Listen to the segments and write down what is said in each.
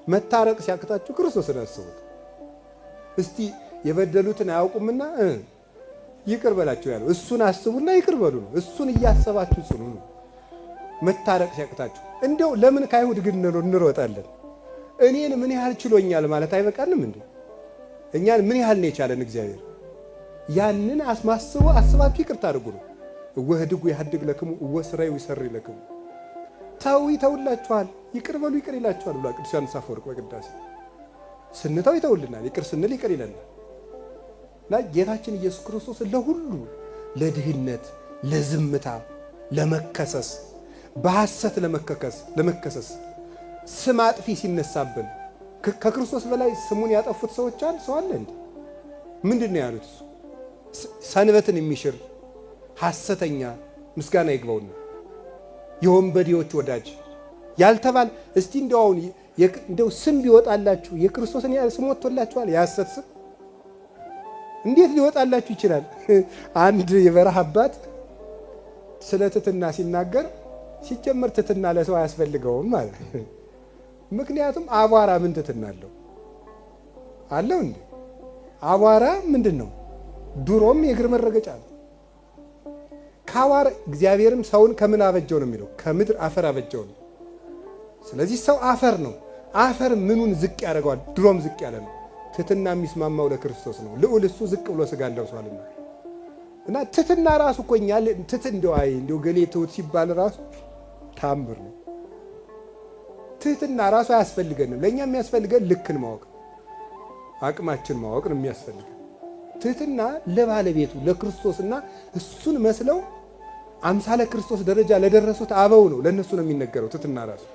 መታረቅ ሲያቅታችሁ ክርስቶስን አስቡት እስቲ። የበደሉትን አያውቁምና ይቅር በላቸው ያለው እሱን አስቡና ይቅር በሉ ነው። እሱን እያሰባችሁ ጽኑ ነው። መታረቅ ሲያቅታችሁ እንደው ለምን ከአይሁድ ግን እንሮጣለን? እኔን ምን ያህል ችሎኛል ማለት አይበቃንም እንዴ? እኛን ምን ያህል ነው የቻለን እግዚአብሔር? ያንን አስባችሁ ይቅርታ አድርጉ ነው። ወህድጉ ያህድግ ለክሙ ወስራዩ ይሰሪ ለክሙ። ተው ይተውላችኋል፣ ይቅር በሉ ይቅር ይላችኋል ብሏል ቅዱስ ዮሐንስ አፈወርቅ በቅዳሴ። ስንተው ይተውልናል፣ ይቅር ስንል ይቅር ይለናል። እና ጌታችን ኢየሱስ ክርስቶስ ለሁሉ ለድህነት፣ ለዝምታ፣ ለመከሰስ፣ በሐሰት ለመከሰስ ስም አጥፊ ሲነሳብን ከክርስቶስ በላይ ስሙን ያጠፉት ሰዎች አለ እንዴ? ምንድን ነው ያሉት? ሰንበትን የሚሽር ሐሰተኛ ምስጋና ይግባውና የወንበዴዎች ወዳጅ ያልተባል እስቲ እንደው ስም ቢወጣላችሁ የክርስቶስን ያህል ስም ወጥቶላችኋል? የሐሰት ስም እንዴት ሊወጣላችሁ ይችላል? አንድ የበረሃ አባት ስለ ትሕትና ሲናገር ሲጀመር ትሕትና ለሰው አያስፈልገውም ማለት። ምክንያቱም አቧራ ምን ትሕትና አለው እንዴ? አቧራ ምንድን ነው? ድሮም የእግር መረገጫ ነው። ከአቧራ እግዚአብሔርም ሰውን ከምን አበጀው ነው የሚለው? ከምድር አፈር አበጀው ነው። ስለዚህ ሰው አፈር ነው። አፈር ምኑን ዝቅ ያደርገዋል? ድሮም ዝቅ ያለ ነው። ትሕትና የሚስማማው ለክርስቶስ ነው። ልዑል እሱ ዝቅ ብሎ ስጋ ለብሷልና እና ትሕትና ራሱ እኮ እኛ እንደው ገሌ ትሑት ሲባል ራሱ ታምር ነው። ትሕትና ራሱ አያስፈልገንም። ለእኛ የሚያስፈልገን ልክን ማወቅ፣ አቅማችን ማወቅ ነው የሚያስፈልገን። ትሕትና ለባለቤቱ ለክርስቶስና እሱን መስለው አምሳለ ክርስቶስ ደረጃ ለደረሱት አበው ነው፣ ለእነሱ ነው የሚነገረው ትሕትና ራሱ።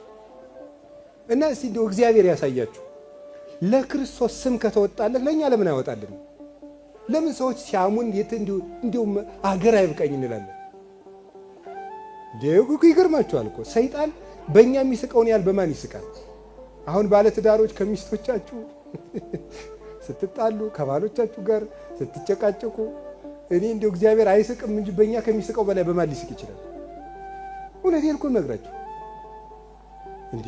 እና እስቲ እንደው እግዚአብሔር ያሳያችሁ። ለክርስቶስ ስም ከተወጣለት ለእኛ ለምን አይወጣልን? ለምን ሰዎች ሲያሙን እንዲሁም አገር አይብቀኝ እንላለን? ደጉ ይገርማችኋል እኮ ሰይጣን በእኛ የሚስቀውን ያህል በማን ይስቃል? አሁን ባለትዳሮች ከሚስቶቻችሁ ስትጣሉ፣ ከባሎቻችሁ ጋር ስትጨቃጨቁ እኔ እንደው እግዚአብሔር አይስቅም እንጂ በእኛ ከሚስቀው በላይ በማን ሊስቅ ይችላል? እውነቴን እኮ ነግራችሁ እንዴ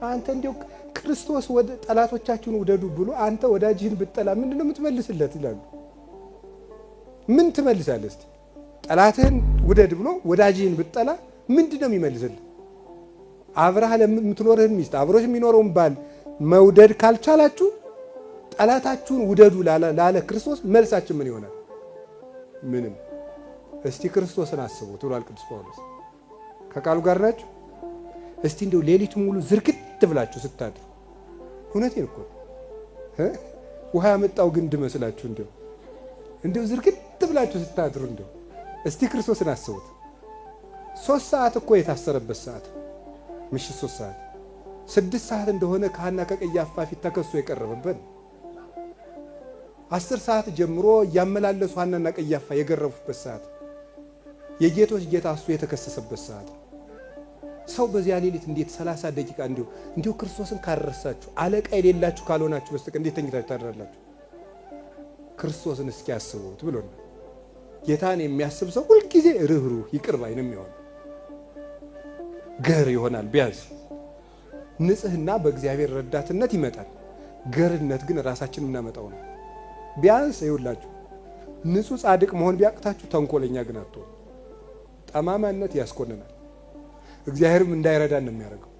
አንተ እንደው ክርስቶስ ወደ ጠላቶቻችሁን ውደዱ ብሎ አንተ ወዳጅህን ብትጠላ ምንድን ነው የምትመልስለት ይላሉ። ምን ትመልሳለህ እስቲ? ጠላትህን ውደድ ብሎ ወዳጅህን ብትጠላ ምንድን ነው የሚመልስልህ? አብረህ ለምትኖርህን ሚስት አብሮሽ የሚኖረውን ባል መውደድ ካልቻላችሁ ጠላታችሁን ውደዱ ላለ ክርስቶስ መልሳችን ምን ይሆናል? ምንም። እስቲ ክርስቶስን አስቡት ብሏል ቅዱስ ጳውሎስ። ከቃሉ ጋር ናችሁ? እስቲ እንደው ሌሊቱን ሙሉ ዝርግት ብላችሁ ስታድሩ፣ እውነቴን እኮ ውሃ ያመጣው ግንድ መስላችሁ እንደው ዝርግት ብላችሁ ስታድሩ እስቲ ክርስቶስን አስቡት። 3 ሰዓት እኮ የታሰረበት ሰዓት ምሽት 3 ሰዓት 6 ሰዓት እንደሆነ ከሐና ከቀያፋ ፊት ተከሶ የቀረበበት 10 ሰዓት ጀምሮ እያመላለሱ ሐናና ቀያፋ የገረፉበት ሰዓት የጌቶች ጌታ እሱ የተከሰሰበት ሰዓት። ሰው በዚያ ሌሊት እንዴት 30 ደቂቃ እንዲሁ ክርስቶስን ካረሳችሁ አለቃ የሌላችሁ ካልሆናችሁ በስተቀር እንዴት ተኝታችሁ ታድራላችሁ? ክርስቶስን እስኪ ያስቡት ብሎና ጌታን የሚያስብ ሰው ሁልጊዜ ርኅሩህ ይቅር ባይ ነው የሚሆነው። ገር ይሆናል። ቢያንስ ንጽህና በእግዚአብሔር ረዳትነት ይመጣል። ገርነት ግን ራሳችን እናመጣው ነው። ቢያንስ ይውላችሁ ንጹህ ጻድቅ መሆን ቢያቅታችሁ ተንኮለኛ ግን አትሆኑ። ጠማማነት ያስኮንናል። እግዚአብሔርም እንዳይረዳን ነው የሚያደርገው።